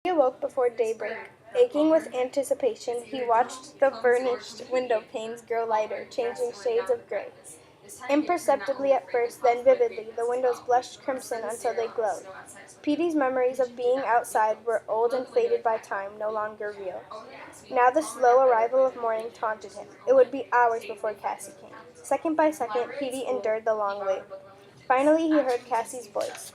He awoke before daybreak. Aching with anticipation, he watched the burnished window panes grow lighter, changing shades of gray. Imperceptibly at first, then vividly, the windows blushed crimson until they glowed. Petey's memories of being outside were old and faded by time, no longer real. Now the slow arrival of morning taunted him. It would be hours before Cassie came. Second by second, Petey endured the long wait. Finally, he heard Cassie's voice.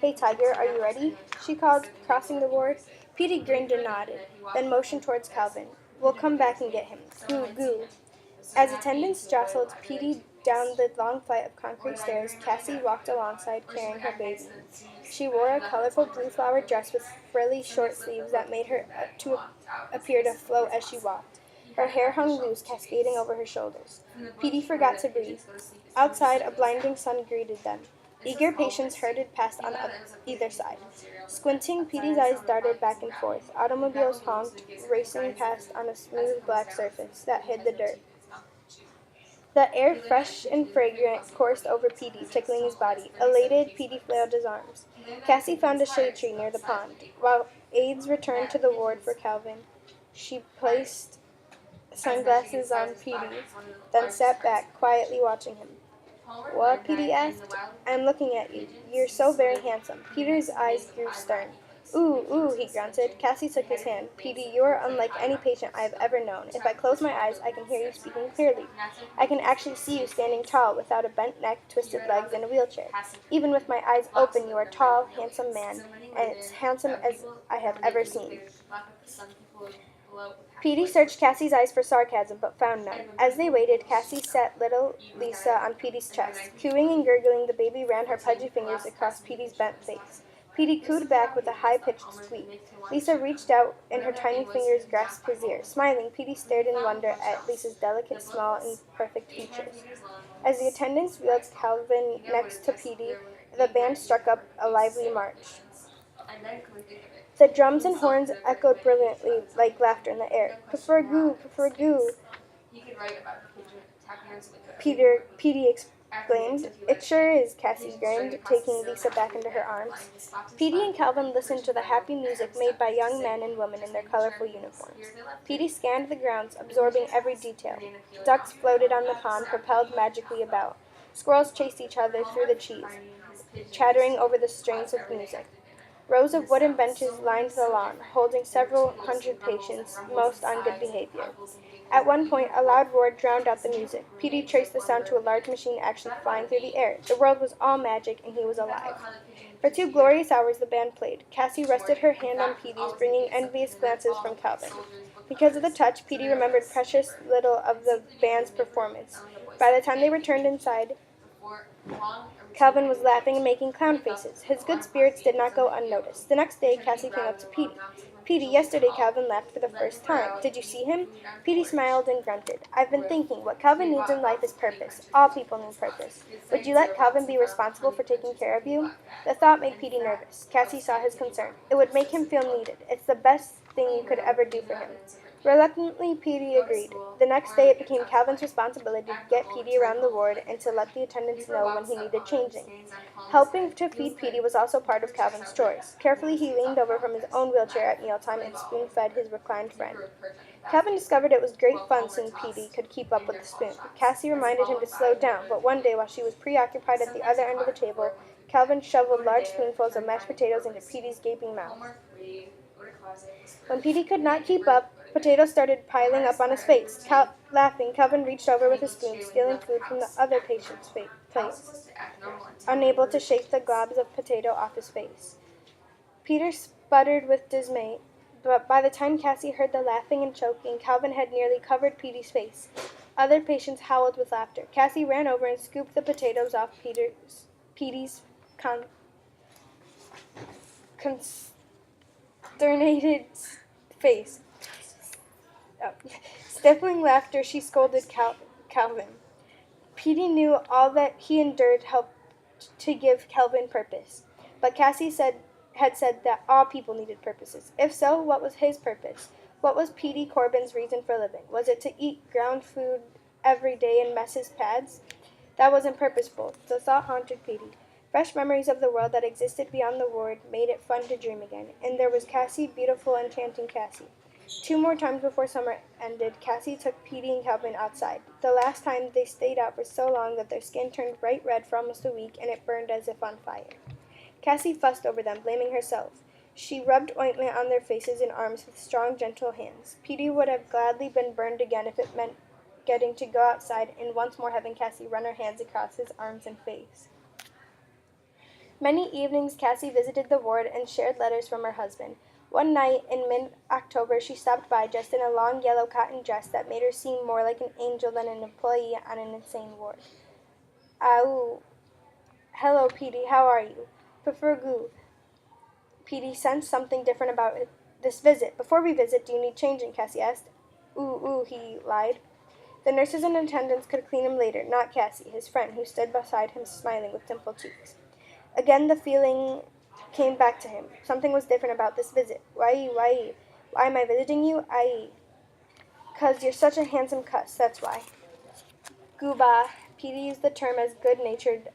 "Hey, Tiger, are you ready?" she called, crossing the ward. Petey grinned and nodded, then motioned towards Calvin. "We'll come back and get him. Goo, goo." As attendants jostled Petey down the long flight of concrete stairs, Cassie walked alongside, carrying her baby. She wore a colorful blue-flowered dress with frilly short sleeves that made her appear to float as she walked. Her hair hung loose, cascading over her shoulders. Petey forgot to breathe. Outside, a blinding sun greeted them. Eager patients herded past on either side. Squinting, Petey's eyes darted back and forth. Automobiles honked, racing past on a smooth black surface that hid the dirt. The air, fresh and fragrant, coursed over Petey, tickling his body. Elated, Petey flailed his arms. Cassie found a shade tree near the pond. While aides returned to the ward for Calvin, she placed sunglasses on Petey, then sat back, quietly watching him. "What?" Petey asked. "I'm looking at you. You're so very handsome." Peter's eyes grew stern. "Ooh, ooh," he grunted. Cassie took his hand. "Petey, you are unlike any patient I have ever known. If I close my eyes, I can hear you speaking clearly. I can actually see you standing tall, without a bent neck, twisted legs, and a wheelchair. Even with my eyes open, you are a tall, handsome man, and as handsome as I have ever seen." Petey searched Cassie's eyes for sarcasm, but found none. As they waited, Cassie set little Lisa on Petey's chest. Cooing and gurgling, the baby ran her pudgy fingers across Petey's bent face. Petey cooed back with a high-pitched squeak. Lisa reached out, and her tiny fingers grasped his ear. Smiling, Petey stared in wonder at Lisa's delicate, small, and perfect features. As the attendants wheeled Calvin next to Petey, the band struck up a lively march. The drums and horns echoed brilliantly like laughter in the air. "Prefer goo, prefer goo," Petey exclaimed. "It sure is," Cassie grinned, taking Lisa back into her arms. Petey and Calvin listened to the happy music made by young men and women in their colorful uniforms. Petey scanned the grounds, absorbing every detail. Ducks floated on the pond, propelled magically about. Squirrels chased each other through the trees, chattering over the strains of music. Rows of wooden benches lined the lawn, holding several hundred patients, most on good behavior. At one point, a loud roar drowned out the music. Petey traced the sound to a large machine actually flying through the air. The world was all magic, and he was alive. For 2 glorious hours the band played. Cassie rested her hand on Petey's, bringing envious glances from Calvin. Because of the touch, Petey remembered precious little of the band's performance. By the time they returned inside, Calvin was laughing and making clown faces. His good spirits did not go unnoticed. The next day, Cassie came up to Petey. "Petey, yesterday Calvin laughed for the first time. Did you see him?" Petey smiled and grunted. "I've been thinking, what Calvin needs in life is purpose. All people need purpose. Would you let Calvin be responsible for taking care of you?" The thought made Petey nervous. Cassie saw his concern. "It would make him feel needed. It's the best thing you could ever do for him." Reluctantly, Petey agreed. The next day it became Calvin's responsibility to get Petey around the ward and to let the attendants know when he needed changing. Helping to feed Petey was also part of Calvin's chores. Carefully, he leaned over from his own wheelchair at mealtime and spoon-fed his reclined friend. Calvin discovered it was great fun seeing Petey could keep up with the spoon. Cassie reminded him to slow down, but one day, while she was preoccupied at the other end of the table, Calvin shoveled large spoonfuls of mashed potatoes into Petey's gaping mouth. When Petey could not keep up, potatoes started piling up on his face. Laughing, Calvin reached over with a spoon, stealing food from the other patient's plate, unable to shake the globs of potato off his face. Peter sputtered with dismay, but by the time Cassie heard the laughing and choking, Calvin had nearly covered Petey's face. Other patients howled with laughter. Cassie ran over and scooped the potatoes off Petey's consternated face. Oh. Stifling laughter, she scolded Calvin. Petey knew all that he endured helped to give Calvin purpose. But Cassie had said that all people needed purposes. If so, what was his purpose? What was Petey Corbin's reason for living? Was it to eat ground food every day and mess his pads? That wasn't purposeful. The thought haunted Petey. Fresh memories of the world that existed beyond the ward made it fun to dream again. And there was Cassie, beautiful, enchanting Cassie. 2 more times before summer ended, Cassie took Petey and Calvin outside. The last time they stayed out for so long that their skin turned bright red for almost a week, and it burned as if on fire. Cassie fussed over them, blaming herself. She rubbed ointment on their faces and arms with strong, gentle hands. Petey would have gladly been burned again if it meant getting to go outside and once more having Cassie run her hands across his arms and face. Many evenings Cassie visited the ward and shared letters from her husband. One night in mid-October she stopped by dressed in a long yellow cotton dress that made her seem more like an angel than an employee on an insane ward. Ow. Hello, Petey. How are you? Prefer goo. Petey sensed something different about this visit. Before we visit, do you need changing? Cassie asked. Ooh, he lied. The nurses and attendants could clean him later, not Cassie, his friend, who stood beside him smiling with dimpled cheeks. Again the feeling came back to him. Something was different about this visit. Why am I visiting you? 'Cause you're such a handsome cuss, that's why. Gooba. Petey used the term as good-natured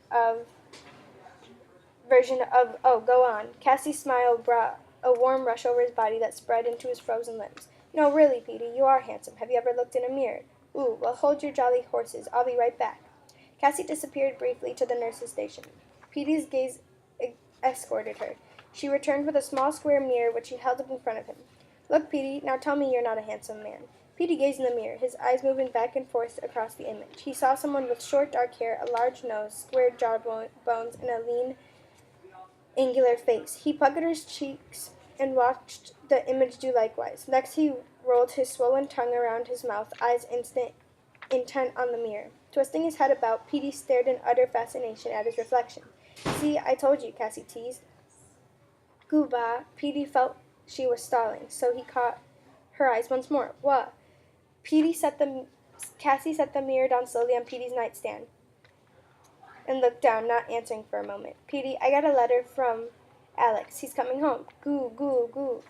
version of, oh, go on. Cassie's smile brought a warm rush over his body that spread into his frozen limbs. No, really, Petey, you are handsome. Have you ever looked in a mirror? Ooh, well, hold your jolly horses. I'll be right back. Cassie disappeared briefly to the nurse's station. Petey's gaze escorted her. She returned with a small square mirror which she held up in front of him. Look, Petey, now tell me you're not a handsome man. Petey gazed in the mirror, his eyes moving back and forth across the image. He saw someone with short dark hair, a large nose, square jawbones, and a lean, angular face. He puckered his cheeks and watched the image do likewise. Next he rolled his swollen tongue around his mouth, eyes intent on the mirror. Twisting his head about, Petey stared in utter fascination at his reflection. See, I told you, Cassie teased. Gooba. Petey felt she was stalling, so he caught her eyes once more. What? Cassie set the mirror down slowly on Petey's nightstand and looked down, not answering for a moment. Petey, I got a letter from Alex. He's coming home. Goo.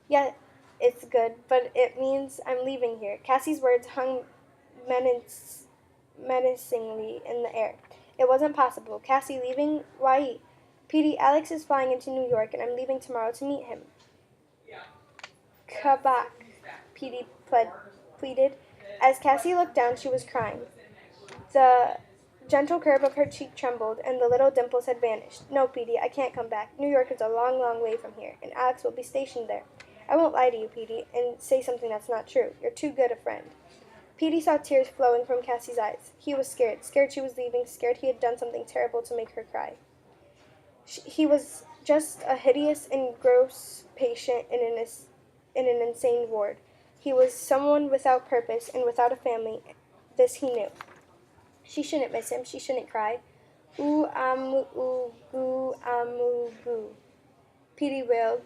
Yeah, it's good, but it means I'm leaving here. Cassie's words hung menacingly in the air. It wasn't possible. Cassie leaving? Why? Petey, Alex is flying into New York, and I'm leaving tomorrow to meet him. Kabak, Petey pleaded. As Cassie looked down, she was crying. The gentle curve of her cheek trembled, and the little dimples had vanished. No, Petey, I can't come back. New York is a long, long way from here, and Alex will be stationed there. I won't lie to you, Petey, and say something that's not true. You're too good a friend. Petey saw tears flowing from Cassie's eyes. He was scared she was leaving, scared he had done something terrible to make her cry. He was just a hideous and gross patient in an insane ward. He was someone without purpose and without a family. This he knew. She shouldn't miss him. She shouldn't cry. Ooh, goo. Petey wailed.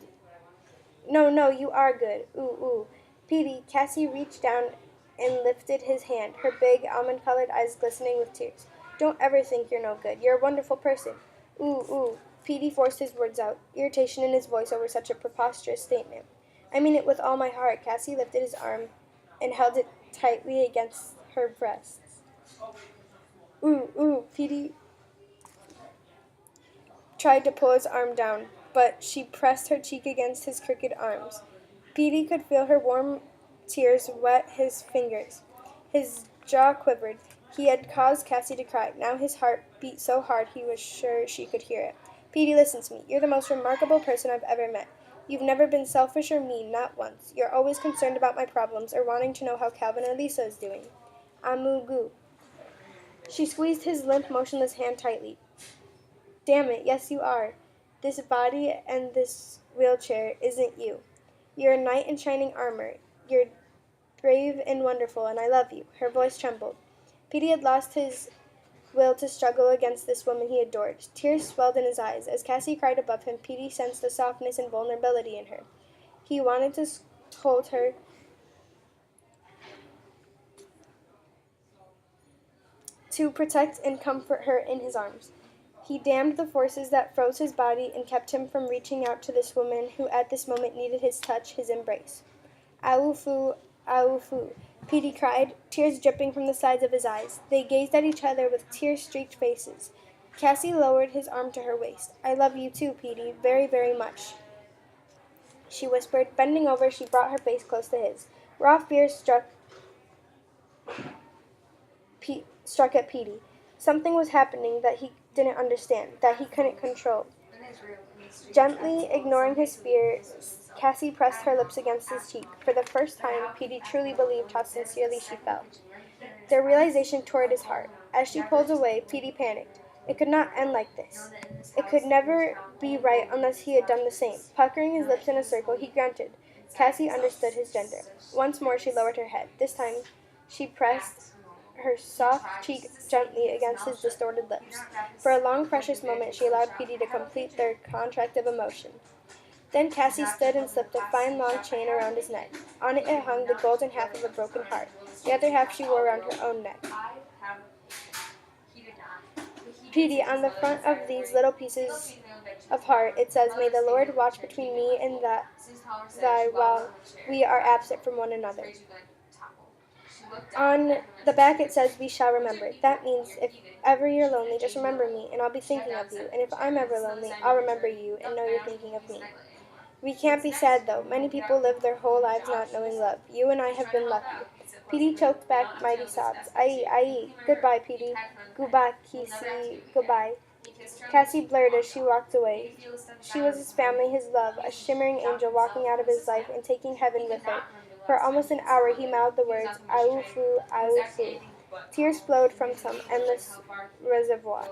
No, you are good. Ooh. Petey, Cassie reached down and lifted his hand, her big, almond-colored eyes glistening with tears. Don't ever think you're no good. You're a wonderful person. Ooh. Petey forced his words out, irritation in his voice over such a preposterous statement. I mean it with all my heart. Cassie lifted his arm and held it tightly against her breasts. Ooh. Petey tried to pull his arm down, but she pressed her cheek against his crooked arms. Petey could feel her warm tears wet his fingers. His jaw quivered. He had caused Cassie to cry. Now his heart beat so hard he was sure she could hear it. Petey, listen to me. You're the most remarkable person I've ever met. You've never been selfish or mean, not once. You're always concerned about my problems or wanting to know how Calvin or Lisa is doing. Goo. She squeezed his limp, motionless hand tightly. Damn it, yes you are. This body and this wheelchair isn't you. You're a knight in shining armor. You're brave and wonderful, and I love you. Her voice trembled. Petey had lost his will to struggle against this woman he adored. Tears swelled in his eyes. As Cassie cried above him, Petey sensed the softness and vulnerability in her. He wanted to hold her, to protect and comfort her in his arms. He damned the forces that froze his body and kept him from reaching out to this woman who at this moment needed his touch, his embrace. Awufu. Petey cried, tears dripping from the sides of his eyes. They gazed at each other with tear-streaked faces. Cassie lowered his arm to her waist. I love you too, Petey, very, very much, she whispered. Bending over, she brought her face close to his. Raw fear struck at Petey. Something was happening that he didn't understand, that he couldn't control. Gently ignoring his fears, Cassie pressed her lips against his cheek. For the first time, Petey truly believed how sincerely she felt. The realization tore at his heart. As she pulled away, Petey panicked. It could not end like this. It could never be right unless he had done the same. Puckering his lips in a circle, he grunted. Cassie understood his gender. Once more she lowered her head. This time she pressed her soft cheek gently against his distorted lips. For a long, precious moment she allowed Petey to complete their contract of emotion. Then Cassie stood and slipped a fine long chain around his neck. On it hung the golden half of a broken heart. The other half she wore around her own neck. Petey, on the front of these little pieces of heart, it says, May the Lord watch between me and thy while we are absent from one another. On the back it says, We shall remember. That means if ever you're lonely, just remember me, and I'll be thinking of you. And if I'm ever lonely, I'll remember you and know you're thinking of me. We can't be sad, though. Many people live their whole lives not knowing love. You and I have been lucky. Petey choked back mighty sobs. Aye. Goodbye, Petey. Goodbye, Cassie. Goodbye. Cassie blurred as she walked away. She was his family, his love, a shimmering angel walking out of his life and taking heaven with her. For almost an hour he mouthed the words, Aufu, Aufu. Tears flowed from some endless reservoir.